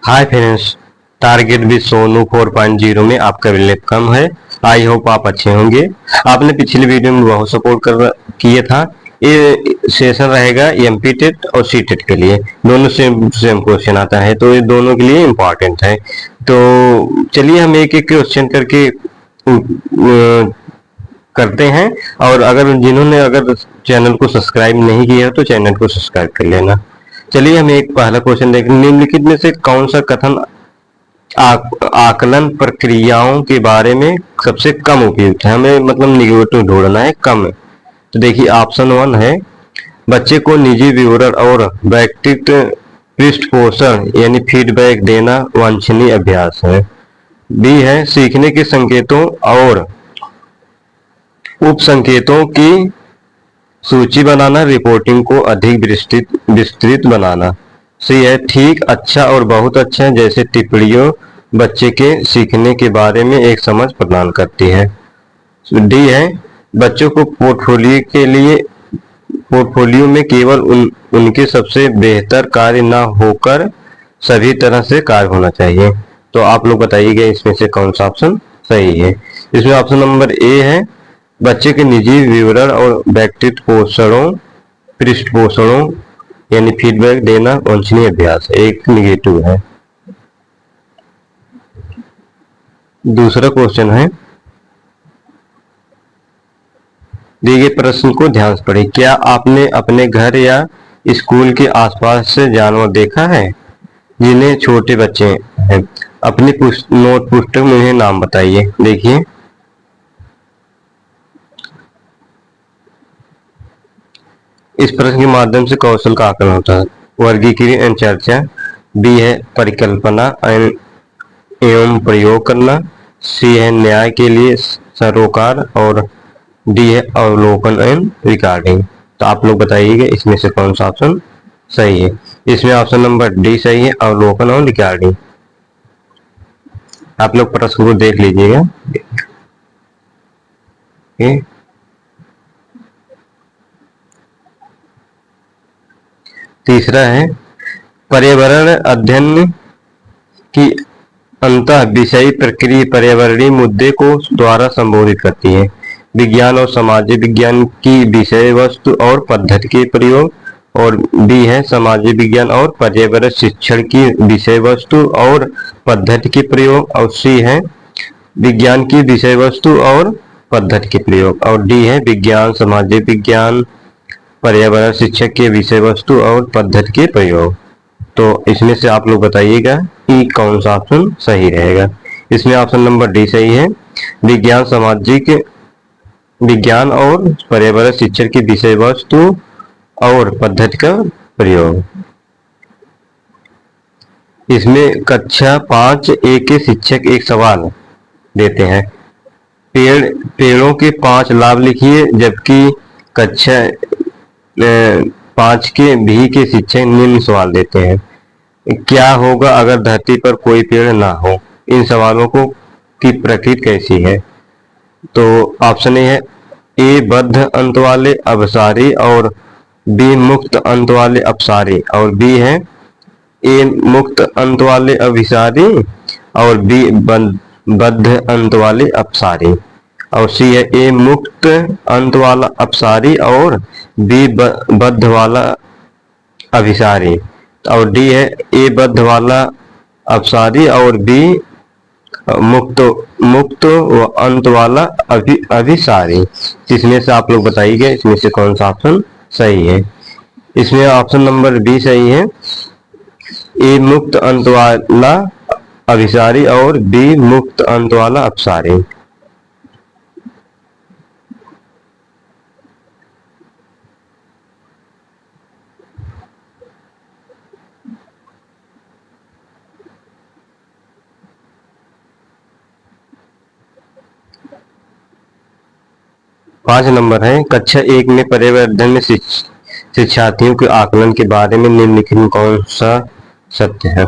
Hi friends, target with Sonu 4.0 में आपका welcome है। आई होप आप अच्छे होंगे। आपने पिछली वीडियो में बहुत सपोर्ट किया था। ये सेशन रहेगा एमपी टेट और सी टेट के लिए। दोनों सेम सेम क्वेश्चन आता है, तो ये दोनों के लिए इम्पोर्टेंट है। तो चलिए हम एक एक क्वेश्चन करके करते हैं। और अगर चैनल को सब्सक्राइब नहीं किया तो चैनल को सब्सक्राइब कर लेना। चलिए हम एक पहला क्वेश्चन देखें। निम्नलिखित में से कौन सा कथन आकलन प्रक्रियाओं के बारे में सबसे कम उपयुक्त है? हमें मतलब निगेटिव ढूंढना है, कम। तो देखिए ऑप्शन 1 है, बच्चे को निजी विवरण और व्यक्तित्व पृष्ठपोषण यानी फीडबैक देना वांछनीय अभ्यास है। बी है, सीखने के संकेतों और उपसंकेतों की सूची बनाना, रिपोर्टिंग को अधिक विस्तृत बनाना। सी है, ठीक, अच्छा और बहुत अच्छा जैसे टिप्पणियों बच्चे के सीखने के बारे में एक समझ प्रदान करती है। डी है, बच्चों को पोर्टफोलियो में केवल उनके सबसे बेहतर कार्य न होकर सभी तरह से कार्य होना चाहिए। तो आप लोग बताइएगा इसमें से कौन सा ऑप्शन सही है। इसमें ऑप्शन नंबर ए है, बच्चे के निजी विवरण और व्यक्तित्व पृष्ठपोषणों यानी फीडबैक देना वांछनीय अभ्यास है, एक निगेटिव है। दूसरा क्वेश्चन है, दिए गए प्रश्न को ध्यान से पढ़ें। क्या आपने अपने घर या स्कूल के आसपास से जानवर देखा है जिन्हें छोटे बच्चे हैं? अपनी नोट पुस्तक में उन्हें नाम बताइए। देखिए इस प्रश्न के माध्यम से कौशल का आकलन होता है। वर्गीकरण एवं चर्चा। बी है, परिकल्पना एवं प्रयोग करना। सी है, न्याय के लिए सरोकार। और डी है, अवलोकन एवं रिकॉर्डिंग। तो आप लोग बताइएगा इसमें से कौन सा ऑप्शन सही है। इसमें ऑप्शन नंबर डी सही है, अवलोकन और रिकॉर्डिंग। आप लोग प्रश्न को देख लीजिएगा। तीसरा है, पर्यावरण अध्ययन की अंतः विषयी प्रक्रिया पर्यावरणीय मुद्दे को द्वारा संबोधित करती है। विज्ञान और सामाजिक विज्ञान की विषय वस्तु और पद्धति के प्रयोग। और बी है, सामाजिक विज्ञान और पर्यावरण शिक्षण की विषय वस्तु और पद्धति के प्रयोग। और सी है, विज्ञान की विषय वस्तु और पद्धति के प्रयोग। और डी है, विज्ञान, सामाजिक विज्ञान, पर्यावरण शिक्षक के विषय वस्तु और पद्धति के प्रयोग। तो इसमें से आप लोग बताइएगा कि कौन सा ऑप्शन सही रहेगा। इसमें ऑप्शन नंबर डी सही है, विज्ञान, सामाजिक विज्ञान और पर्यावरण शिक्षण की विषय वस्तु और पद्धति का प्रयोग। इसमें कक्षा 5A के शिक्षक एक सवाल देते हैं, पेड़ों के 5 लाभ लिखिए। जबकि कक्षा 5 के भी के शिक्षक निम्न सवाल देते हैं, क्या होगा अगर धरती पर कोई पेड़ ना हो? इन सवालों की प्रकृति कैसी है? तो ऑप्शन ए है, ए बद्ध अंत वाले अपसारी और बी मुक्त अंत वाले अपसारी। और बी है, ए मुक्त अंत वाले अभिसारी और बी बद्ध अंत वाले अपसारी। और सी है, ए मुक्त अंत वाला अपसारी और बी बद्ध वाला अभिसारी। और डी है, ए बद्ध वाला अपसारी और बी मुक्त व अंत वाला अभिसारी। इसमें से आप लोग बताइएगा इसमें से कौन सा ऑप्शन सही है। इसमें ऑप्शन नंबर बी सही है, ए मुक्त अंत वाला अभिसारी और बी मुक्त अंत वाला अपसारी। पांच नंबर है, कक्षा 1 में पर्यावरण में शिक्षार्थियों के आकलन के बारे में निम्नलिखित में कौन सा सत्य है?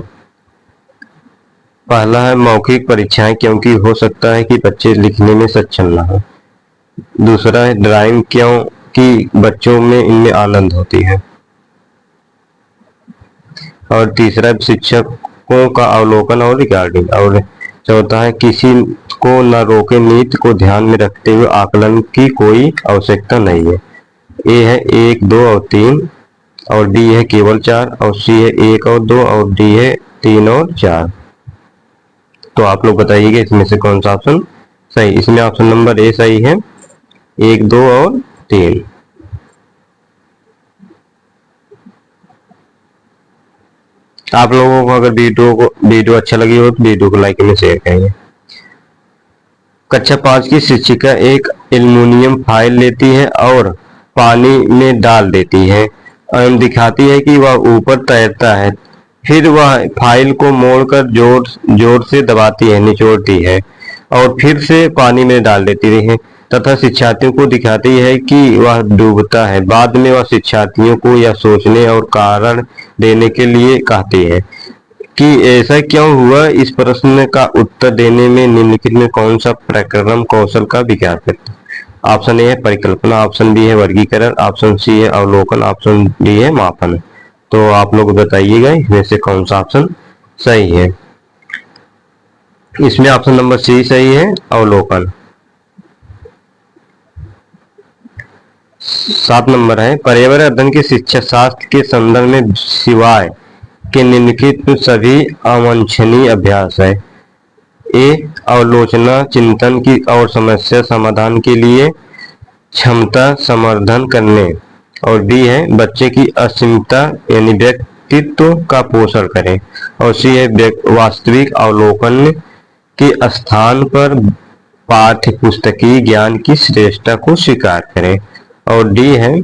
पहला है, मौखिक परीक्षाएं, क्योंकि हो सकता है कि बच्चे लिखने में सक्षम ना हो। दूसरा है, ड्राइंग, क्योंकि बच्चों में इनमें आनंद होती है। और तीसरा, शिक्षक को का अवलोकन और रिकॉर्डिंग। और चौथा है किसी को न रोके, नीति को ध्यान में रखते हुए आकलन की कोई आवश्यकता नहीं है। ए है 1, 2 और 3, और बी है केवल 4, और सी है 1 और 2, और डी है 3 और 4। तो आप लोग बताइएगा इसमें से कौन सा ऑप्शन सही। इसमें ऑप्शन नंबर ए सही है, 1, 2 और 3। आप लोगों को अगर वीडियो अच्छा लगी हो तो वीडियो को लाइक में शेयर करेंगे। कक्षा 5 की शिक्षिका एक एल्युमिनियम फाइल लेती है और पानी में डाल देती है एवं दिखाती है कि वह ऊपर तैरता है। फिर वह फाइल को मोड़कर जोर से दबाती है, निचोड़ती है और फिर से पानी में डाल देती है तथा शिक्षार्थियों को दिखाती है कि वह डूबता है। बाद में वह शिक्षार्थियों को यह सोचने और कारण देने के लिए कहती है कि ऐसा क्यों हुआ। इस प्रश्न का उत्तर देने में निम्नलिखित में कौन सा प्रक्रम कौशल का विकास करता है। ऑप्शन ए है परिकल्पना, ऑप्शन बी है वर्गीकरण, ऑप्शन सी है अवलोकन, ऑप्शन डी है मापन। तो आप लोग बताइएगा इसमें से कौन सा ऑप्शन सही है। इसमें ऑप्शन नंबर सी सही है, अवलोकन। 7 नंबर है पर्यावरण अध्ययन के शिक्षा शास्त्र के संदर्भ में सिवाय के निम्नलिखित सभी अवांछनीय अभ्यास है। ए आलोचना चिंतन की और समस्या समाधान के लिए क्षमता संवर्धन करने, और बी है बच्चे की असीमता यानी व्यक्तित्व का पोषण करें, और सी है वास्तविक अवलोकन के स्थान पर पाठ्य पुस्तकीय ज्ञान की श्रेष्ठता को स्वीकार करें, और डी है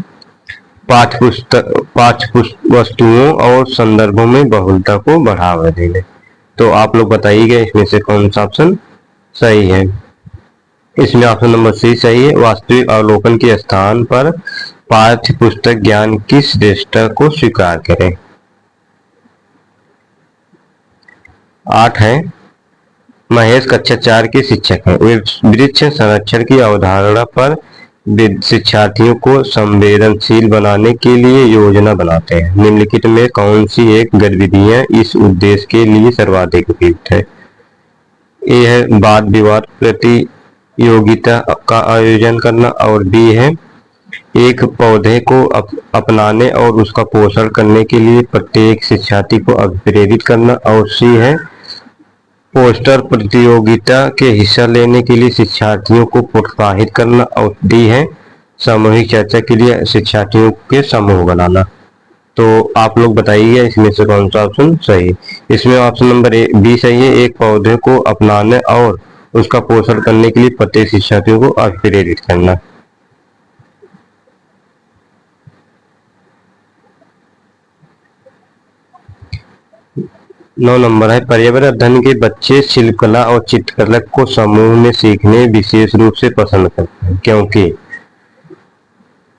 पाठ्य वस्तुओं और संदर्भों में बहुलता को बढ़ावा देने। तो आप लोग बताइएगा इसमें से कौन सा ऑप्शन सही है। इसमें ऑप्शन नंबर सी सही है, वास्तविक अवलोकन के स्थान पर पाठ्य पुस्तक ज्ञान की श्रेष्ठता को स्वीकार करें। 8 है महेश कक्षा 4 के शिक्षक हैं। वे वृक्ष संरक्षण की अवधारणा पर शिक्षार्थियों को संवेदनशील बनाने के लिए योजना बनाते हैं। निम्नलिखित में कौन सी एक गतिविधियां इस उद्देश्य के लिए सर्वाधिक उपयुक्त है। ए है वाद विवाद प्रतियोगिता का आयोजन करना, और बी है एक पौधे को अपनाने और उसका पोषण करने के लिए प्रत्येक शिक्षार्थी को प्रेरित करना, और सी है पोस्टर प्रतियोगिता के हिस्सा लेने के लिए शिक्षार्थियों को प्रोत्साहित करना, और डी है सामूहिक चर्चा के लिए शिक्षार्थियों के समूह बनाना। तो आप लोग बताइए इसमें से कौन सा ऑप्शन सही। इसमें ऑप्शन नंबर बी सही है, एक पौधे को अपनाने और उसका पोषण करने के लिए प्रत्येक शिक्षार्थियों को प्रेरित करना। नौ नंबर है पर्यावरण अध्ययन के बच्चे शिल्पकला और चित्रकला को समूह में सीखने विशेष रूप से पसंद करते हैं क्योंकि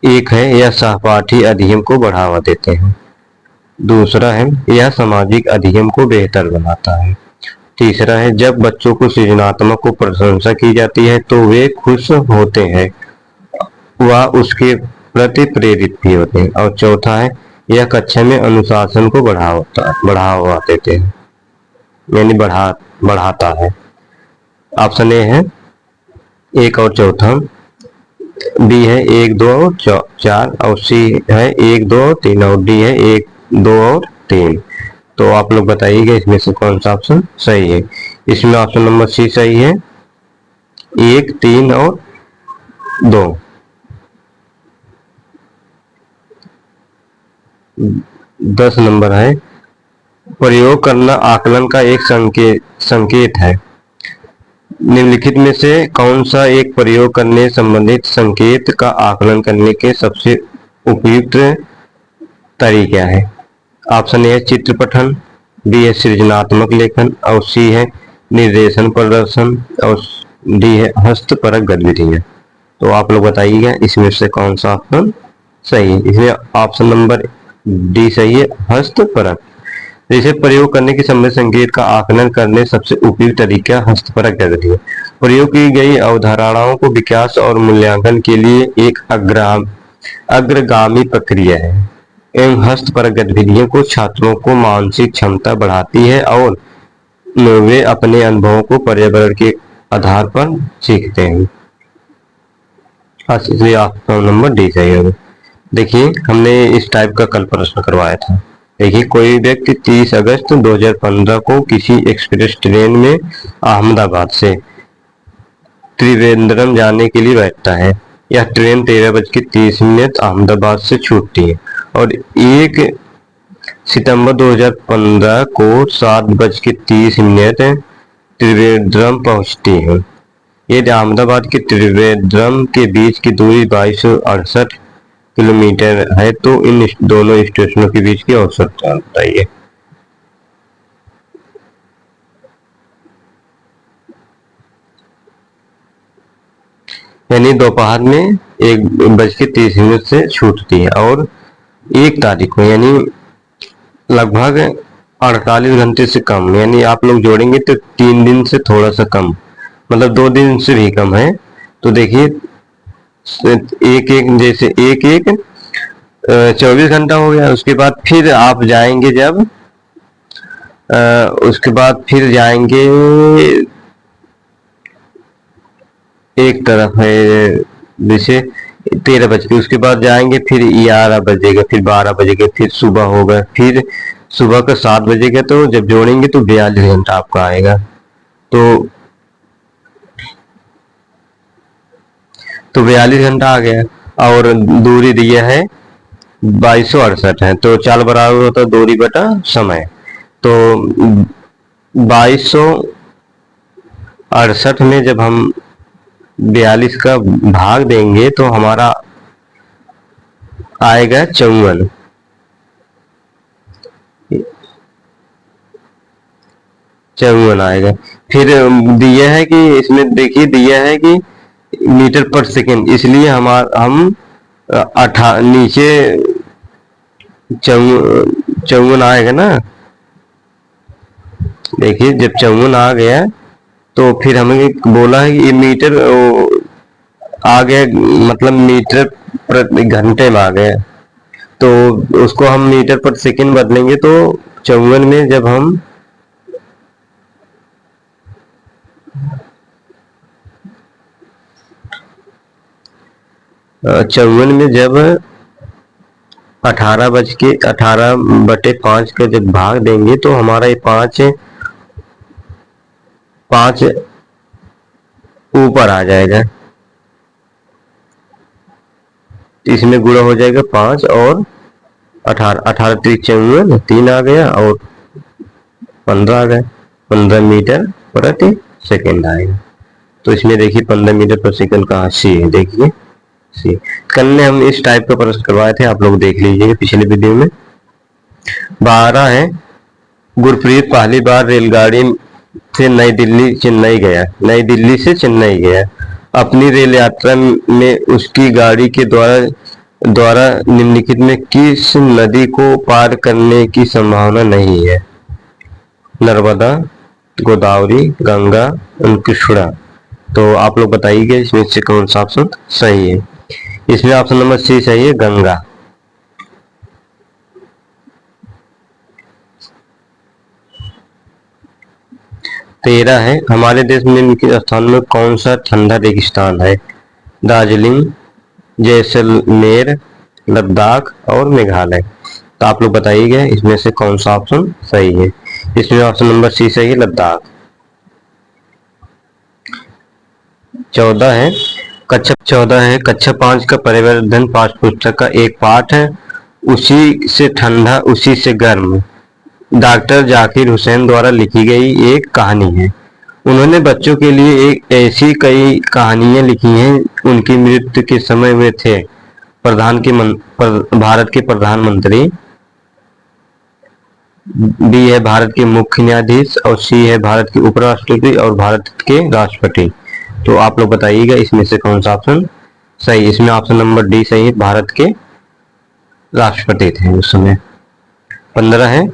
एक है यह सहपाठी अध्ययन को बढ़ावा देते हैं, दूसरा है यह सामाजिक अध्ययन को बेहतर बनाता है, तीसरा है जब बच्चों को सृजनात्मक को प्रशंसा की जाती है तो वे खुश होते हैं, वह उसके प्रति प्रेरित भी होते हैं, और चौथा है यह कक्षा में अनुशासन को बढ़ावा देते हैं यानी बढ़ाता है। ऑप्शन ए है 1 और चौथा, बी है 1, 2 और 4, और सी है 1, 2 और 3, और डी है 1, 2 और 3। तो आप लोग बताइएगा इसमें से कौन सा ऑप्शन सही है। इसमें ऑप्शन नंबर सी सही है, 1, 3 और 2। 10 नंबर है प्रयोग करना आकलन का एक संकेत है। निम्नलिखित में से कौन सा एक प्रयोग करने संबंधित संकेत का आकलन करने के सबसे उपयुक्त तरीका है। ऑप्शन ए है चित्र पठन, बी है सृजनात्मक लेखन, और सी है निर्देशन प्रदर्शन, और डी है हस्तपरक गतिविधियां। तो आप लोग बताइएगा इसमें से कौन सा ऑप्शन सही है। इसमें ऑप्शन नंबर डी सही है, हस्तपरक। इसे प्रयोग करने के संबंधित संकेत का आकलन करने सबसे उपयुक्त तरीका हस्तपरक गतिविधि है। प्रयोग की गई अवधारणाओं को विकास और मूल्यांकन के लिए एक अग्रगामी प्रक्रिया है। एवं हस्तपरक गतिविधियों को छात्रों को मानसिक क्षमता बढ़ाती है और वे अपने अनुभवों को पर्यावरण के आधार पर सीखते हैं। इसलिए ऑप्शन नंबर डी सही होगा। देखिए हमने इस टाइप का कल प्रश्न करवाया था। देखिए कोई व्यक्ति 30 अगस्त 2015 को किसी एक्सप्रेस ट्रेन में अहमदाबाद से त्रिवेंद्रम जाने के लिए बैठता है। यह ट्रेन 13:30 अहमदाबाद से छूटती है और 1 सितंबर 2015 को 7:30 त्रिवेंद्रम पहुंचती है। यदि अहमदाबाद के त्रिवेंद्रम के बीच की दूरी 2268 किलोमीटर है तो इन दोनों स्टेशनों के बीच की औसत बताइए। यानी दोपहर में 1:30 से छूटती है और 1 तारीख को यानी लगभग 48 घंटे से कम, यानी आप लोग जोड़ेंगे तो 3 दिन से थोड़ा सा कम, मतलब 2 दिन से भी कम है। तो देखिए जैसे 24 घंटा हो गया। उसके बाद फिर आप जाएंगे जब उसके बाद फिर जाएंगे एक तरफ है जैसे 13 बज के, उसके बाद जाएंगे फिर 11 बजेगा, फिर 12 बजेगा, फिर सुबह होगा, फिर सुबह का 7 बजेगा। तो जब जोड़ेंगे तो 42 घंटा आपका आएगा। तो 42 घंटा आ गया और दूरी दिया है 2268 है, तो 4 बराबर होता है दूरी बटा समय। तो 2268 में जब हम 42 का भाग देंगे तो हमारा आएगा 54। आएगा। फिर दिया है कि इसमें देखिए दिया है कि मीटर पर सेकंड, इसलिए हम नीचे 54 आएगा ना। देखिए जब 54 आ गया तो फिर हमें बोला है कि ये मीटर आ गया, मतलब मीटर प्रति घंटे में आ गया, तो उसको हम मीटर पर सेकंड बदलेंगे। तो 54 में जब हम जब 18/5 का जब भाग देंगे तो हमारा ये 5 ऊपर आ जाएगा, इसमें गुणा हो जाएगा 5 और 18 3 54, 3 आ गया और 15 आ गया, 15 मीटर प्रति सेकंड आएगा। तो इसमें देखिए 15 मीटर प्रति सेकंड कहाँ सी है, देखिए सी। कल ने हम इस टाइप का प्रश्न करवाए थे, आप लोग देख लीजिए पिछले वीडियो में। 12 है, गुरप्रीत पहली बार रेलगाड़ी से नई दिल्ली से चेन्नई गया। अपनी रेल यात्रा में उसकी गाड़ी के द्वारा निम्नलिखित में किस नदी को पार करने की संभावना नहीं है? नर्मदा, गोदावरी, गंगा, कृष्णा। तो आप लोग बताइए इसमें से कौन सा ऑप्शन सही है? इसमें ऑप्शन नंबर सी सही है, गंगा। तेरह है, हमारे देश में निम्नलिखित स्थान में कौन सा ठंडा रेगिस्तान है? दार्जिलिंग, जैसलमेर, लद्दाख और मेघालय। तो आप लोग बताइएगा इसमें से कौन सा ऑप्शन सही है? इसमें ऑप्शन नंबर सी सही है, लद्दाख। 14 है, कक्षा 5 का परिवर्धन पाठ्य पुस्तक का एक पाठ है, उसी से ठंडा उसी से गर्म, डॉक्टर जाकिर हुसैन द्वारा लिखी गई एक कहानी है। उन्होंने बच्चों के लिए एक ऐसी कई कहानियां लिखी हैं। उनकी मृत्यु के समय वे थे भारत के प्रधानमंत्री, बी है भारत के मुख्य न्यायाधीश और सी है भारत के उपराष्ट्रपति और भारत के राष्ट्रपति। तो आप लोग बताइएगा इसमें से कौन सा ऑप्शन सही? इसमें ऑप्शन नंबर डी सही है, भारत के राष्ट्रपति थे उस समय। 15 है,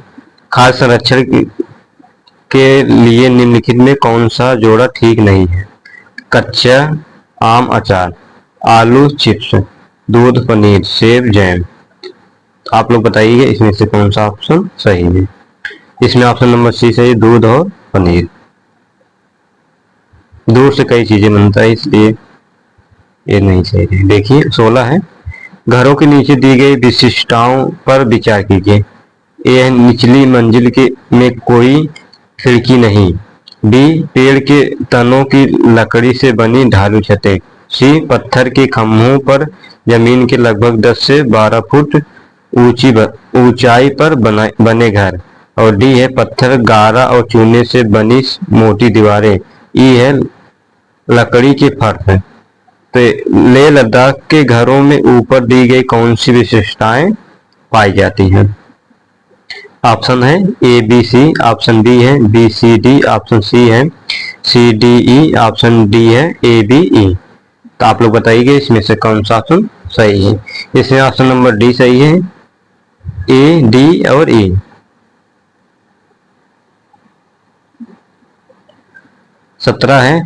खाद्य संरक्षण के लिए निम्नलिखित में कौन सा जोड़ा ठीक नहीं है? कच्चा आम अचार, आलू चिप्स, दूध पनीर, सेब जैम। आप लोग बताइए इसमें से कौन सा ऑप्शन सही है। इसमें ऑप्शन नंबर सी सही, दूध और पनीर। दूध से कई चीजें बनता है, इसलिए ये नहीं सही है। देखिए 16 है, घरों के नीचे दी गई विशिष्टताओं पर विचार कीजिए। ए, निचली मंजिल के में कोई खिड़की नहीं। बी, पेड़ के तनों की लकड़ी से बनी ढालू छतें। सी, पत्थर के खंभों पर जमीन के लगभग 10 से 12 फुट ऊंचाई पर बने घर। और डी है पत्थर, गारा और चूने से बनी मोटी दीवारें। ई है लकड़ी के फर्श। तो लेह लद्दाख के घरों में ऊपर दी गई कौन सी विशेषताएं पाई जाती हैं? ऑप्शन है A B C, option B है B C D, option C है C D E, option D है ए बी ई। तो आप लोग बताइए इसमें से कौन सा ऑप्शन सही है। इसमें ऑप्शन नंबर डी सही है, ए डी और ई। 17 है,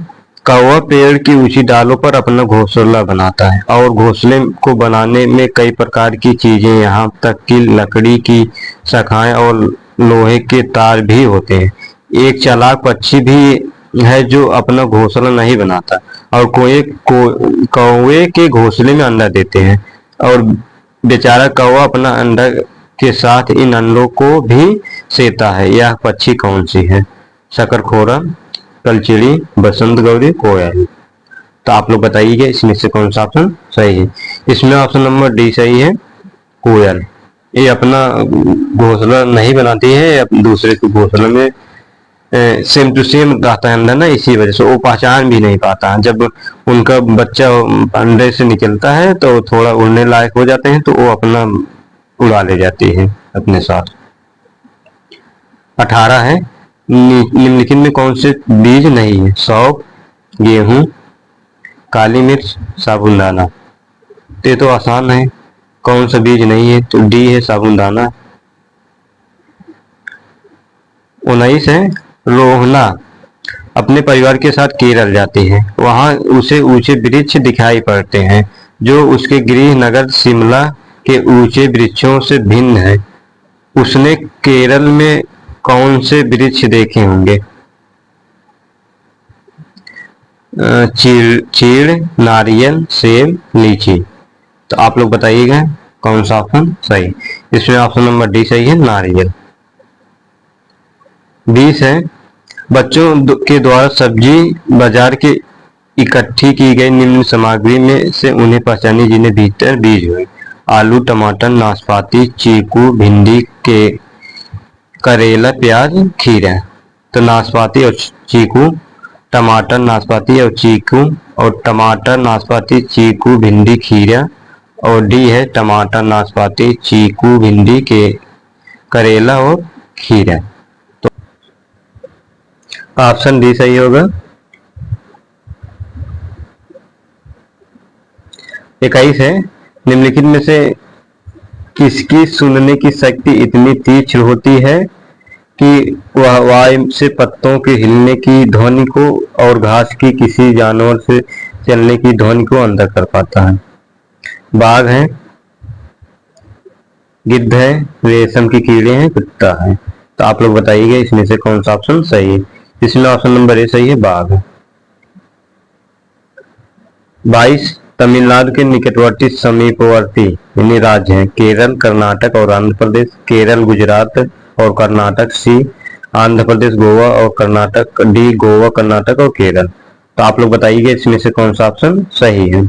कौवा पेड़ की ऊंची डालों पर अपना घोंसला बनाता है और घोंसले को बनाने में कई प्रकार की चीजें, यहाँ तक कि लकड़ी की शाखाएं और लोहे के तार भी होते हैं। एक चालाक पक्षी भी है जो अपना घोंसला नहीं बनाता और कौवे के घोंसले में अंडा देते हैं, और बेचारा कौवा अपना अंडा के साथ इन अंडों को भी सेता है। यह पक्षी कौन सी है? शकरखोरा, कलचिड़ी, बसंत गौरी, कोयल। तो आप लोग बताइएगा इसमें से कौन सा ऑप्शन सही है। इसमें ऑप्शन नंबर डी सही है, कोयल। ये अपना घोंसला नहीं बनाती है, दूसरे के घोंसले में सेम टू सेम रहता है अंडा ना, इसी वजह से वो पहचान भी नहीं पाता। जब उनका बच्चा अंडे से निकलता है तो थोड़ा उड़ने लायक हो जाते हैं, तो वो अपना उड़ा ले जाती है अपने साथ। 18 है, निम्नलिखित में कौन से बीज नहीं है? सौंफ, गेहूं, काली मिर्च, साबूदाना। ये तो आसान है, कौन सा बीज नहीं है? तो डी है साबूदाना। 19 है, रोहना अपने परिवार के साथ केरल जाती है। वहां उसे ऊंचे वृक्ष दिखाई पड़ते हैं जो उसके गृह नगर शिमला के ऊंचे वृक्षों से भिन्न है। उसने केरल में कौन से वृक्ष देखे होंगे? चीड़, नारियल, सेब, लीची। तो आप लोग बताइएगा कौन सा ऑप्शन सही। इसमें ऑप्शन नंबर डी सही है, नारियल। 20 है, बच्चों के द्वारा सब्जी बाजार के इकट्ठी की गई निम्न सामग्री में से उन्हें पहचानिए जिन्हें भीतर बीज हुए। आलू, टमाटर, नाशपाती, चीकू, भिंडी, के करेला, प्याज, खीरा। तो नाशपाती और चीकू, टमाटर, नाशपाती और चीकू, और टमाटर, नाशपाती, चीकू, भिंडी, खीरा। और डी है टमाटर, नाशपाती, चीकू, भिंडी, के करेला और खीरा। तो ऑप्शन डी सही होगा। 21 है, निम्नलिखित में से किसकी सुनने की शक्ति इतनी तीक्ष्ण होती है कि वह वायु से पत्तों के हिलने की ध्वनि को और घास की किसी जानवर से चलने की ध्वनि को अंदर कर पाता है? बाघ है, गिद्ध है, रेशम के कीड़े हैं, कुत्ता है। तो आप लोग बताइएगा इसमें से कौन सा ऑप्शन सही है। इसमें ऑप्शन नंबर ए सही है, बाघ। 22, तमिलनाडु के निकटवर्ती समीपवर्ती यानी राज्य हैं केरल, कर्नाटक और आंध्र प्रदेश। केरल, गुजरात और कर्नाटक। सी, आंध्र प्रदेश, गोवा और कर्नाटक। डी, गोवा, कर्नाटक और केरल। तो आप लोग बताइएगा इसमें से कौन सा ऑप्शन सही है।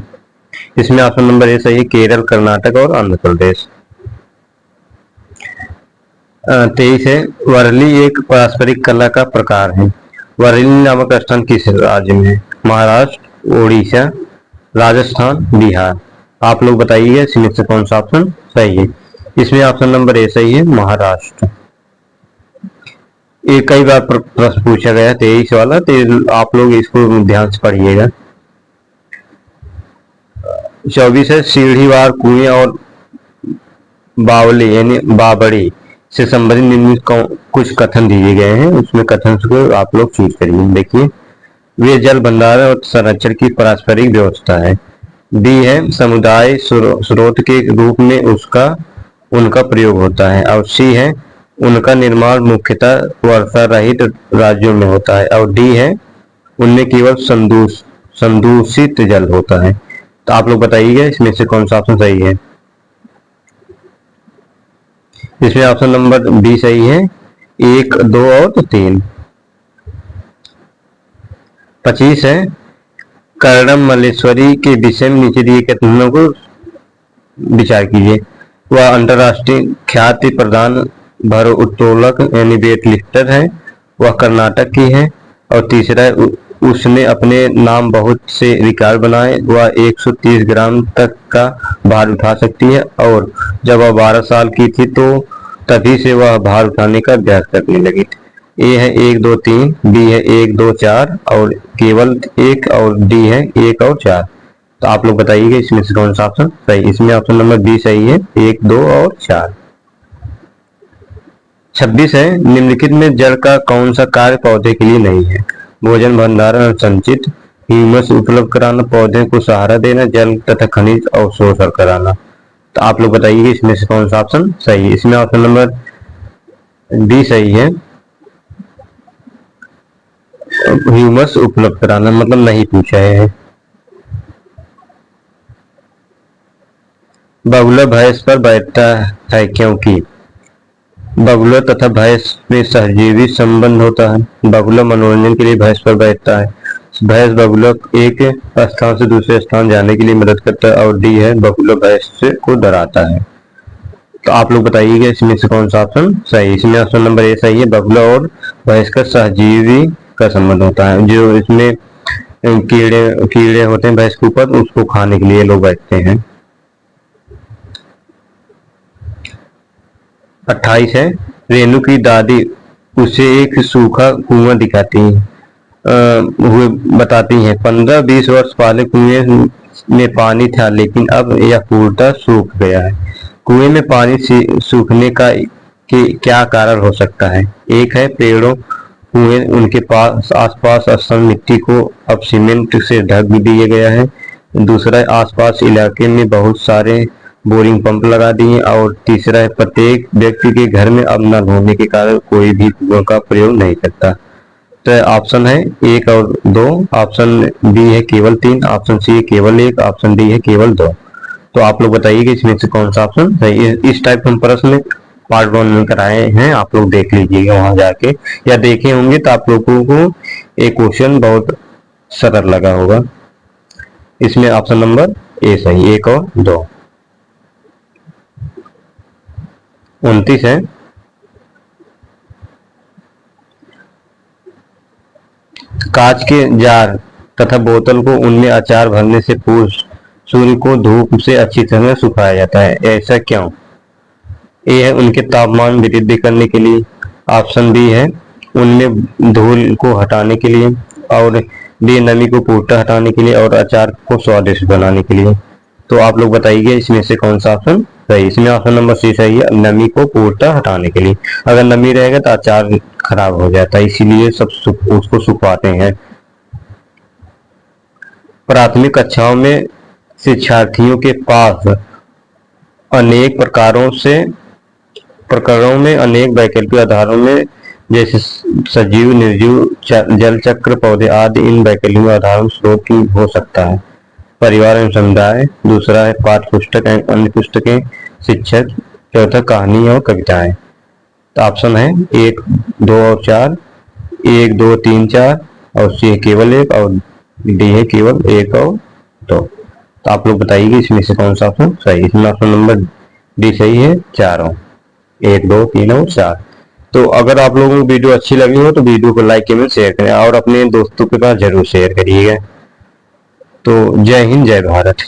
इसमें ऑप्शन नंबर ए सही है, केरल, कर्नाटक और आंध्र प्रदेश। 23 है, वर्ली एक पारंपरिक कला का प्रकार है। वर्ली नामक स्थान किस राज्य में है? महाराष्ट्र, उड़ीसा, राजस्थान, बिहार। आप लोग बताइए इसमें से कौन सा ऑप्शन सही है। इसमें ऑप्शन नंबर ए सही है, महाराष्ट्र। ये कई बार प्रश्न पूछा गया 23 वाला, तो आप लोग इसको ध्यान से पढ़िएगा। 24 है, सीढ़ीवार कुएं और बावली यानी बावड़ी से संबंधित निम्न कुछ कथन दिए गए हैं, उसमें कथन को आप लोग चूज करिए। देखिए, वे जल भंडारण और संरक्षण की पारस्परिक व्यवस्था है। बी है, समुदाय स्रोत के रूप में उसका उनका प्रयोग होता है। और सी है उनका निर्माण मुख्यतः वर्षा रहित राज्यों में होता है। और डी है उनमें केवल संदूषित जल होता है। तो आप लोग बताइएगा इसमें से कौन सा ऑप्शन सही है। इसमें ऑप्शन नंबर बी सही है, 1, 2 और 3। 25 है कर्णम मल्लेश्वरी के विषय में नीचे दिए कथनों को विचार कीजिए। वह अंतर्राष्ट्रीय ख्याति प्रदान भारोत्तोलक यानी वेट लिफ्टर है। वह कर्नाटक की है। और तीसरा है उसने अपने नाम बहुत से रिकॉर्ड बनाए। वह 130 ग्राम तक का भार उठा सकती है। और जब वह 12 साल की थी तो तभी से वह भार उठाने का अभ्यास करने लगी। ए है 1, 2, 3, बी है 1, 2, 4 और केवल 1 और डी है 1 और 4। तो आप लोग बताइएगा इसमें से कौन सा ऑप्शन सही। इसमें ऑप्शन नंबर बी सही है, 1, 2 और 4। 26 है निम्नलिखित में जल का कौन सा कार्य पौधे के लिए नहीं है। भोजन भंडारण और संचित, ह्यूमस उपलब्ध कराना, पौधे को सहारा देना, जल तथा खनिज अवशोषण कराना। तो आप लोग बताइए इसमें से कौन सा ऑप्शन सही है। इसमें ऑप्शन नंबर बी सही है, ह्यूमस उपलब्ध कराना, मतलब नहीं पूछा है। बगुला भैंस पर बैठता है क्योंकि बगुला तथा भैंस में सहजीवी संबंध होता है। बगुला मनोरंजन के लिए भैंस पर बैठता है। भैंस बगुला एक स्थान से दूसरे स्थान जाने के लिए मदद करता है। और डी है बगुला भैंस को डराता है। तो आप लोग बताइएगा इसमें से कौन सा ऑप्शन सही। इसमें ऑप्शन नंबर ए सही है, बगुला और भैंस का सहजीवी का संबंध होता है। जो इसमें कीड़े होते हैं भैंस के ऊपर, उसको खाने के लिए लोग बैठते हैं। 28 है रेणु की दादी उसे एक सूखा कुआं दिखाती हुए बताती हैं। 15-20 वर्ष पहले कुएं में पानी था, लेकिन अब यह पूर्णतः सूख गया है। कुएं में पानी सूखने का क्या कारण हो सकता है। एक है पेड़ों कुएं उनके पास आसपास असल मिट्टी को अब सीमेंट से ढक दिया गया है। दूसरा है आसपास इलाके में बहुत सारे बोरिंग पंप लगा दिए। और तीसरा है प्रत्येक व्यक्ति के घर में अब नल होने के कारण कोई भी कुओं का प्रयोग नहीं करता। तो ऑप्शन है 1 और 2, ऑप्शन बी है केवल 3, ऑप्शन सी है केवल 1, ऑप्शन डी है केवल 2। तो आप लोग बताइएगा इसमें से कौन सा ऑप्शन सही है। इस टाइप हम प्रश्न पार्ट 1 में कराए हैं, आप लोग देख लीजिएगा वहां जाके, या देखे होंगे तो आप लोगों को एक क्वेश्चन बहुत सरल लगा होगा। इसमें ऑप्शन नंबर ए सही, 1 और 2। 29 है कांच के जार तथा बोतल को उनमें अचार भरने से पूर्व सूर्य को धूप से अच्छी तरह सुखाया जाता है, ऐसा क्यों। ए है उनके तापमान वृद्धि करने के लिए, ऑप्शन बी है उनमें धूल को हटाने के लिए, और बी नमी को पूर्णतः हटाने के लिए, और अचार को स्वादिष्ट बनाने के लिए। तो आप लोग बताइए इसमें से कौन सा ऑप्शन सही। इसमें ऑप्शन नंबर सी सही है, नमी को पूर्णतः हटाने के लिए। अगर नमी रहेगा तो अचार खराब हो जाता है, इसीलिए सब उसको सुखवाते हैं। प्राथमिक कक्षाओं में शिक्षार्थियों के पास अनेक प्रकरणों में अनेक वैकल्पिक आधारों में जैसे सजीव, निर्जीव, जल चक्र, पौधे आदि, इन वैकल्पिक आधारों स्रोत हो सकता है। परिवार एवं समुदाय, दूसरा है पाठ्य पुस्तक एवं अन्य पुस्तकें, शिक्षक, चौथा कहानी और कविताएं। तो ऑप्शन है 1, 2 और 4, 1, 2, 3, 4, और सी है केवल 1, और डी है केवल 1 और 2। तो आप लोग बताइए इसमें से कौन सा ऑप्शन सही। इसमें ऑप्शन नंबर डी सही है, 4, 1, 2, 3 और 4। तो अगर आप लोगों को वीडियो अच्छी लगी हो तो वीडियो को लाइक कमेंट शेयर करें, और अपने दोस्तों के पास जरूर शेयर करिएगा। तो जय हिंद, जय भारत।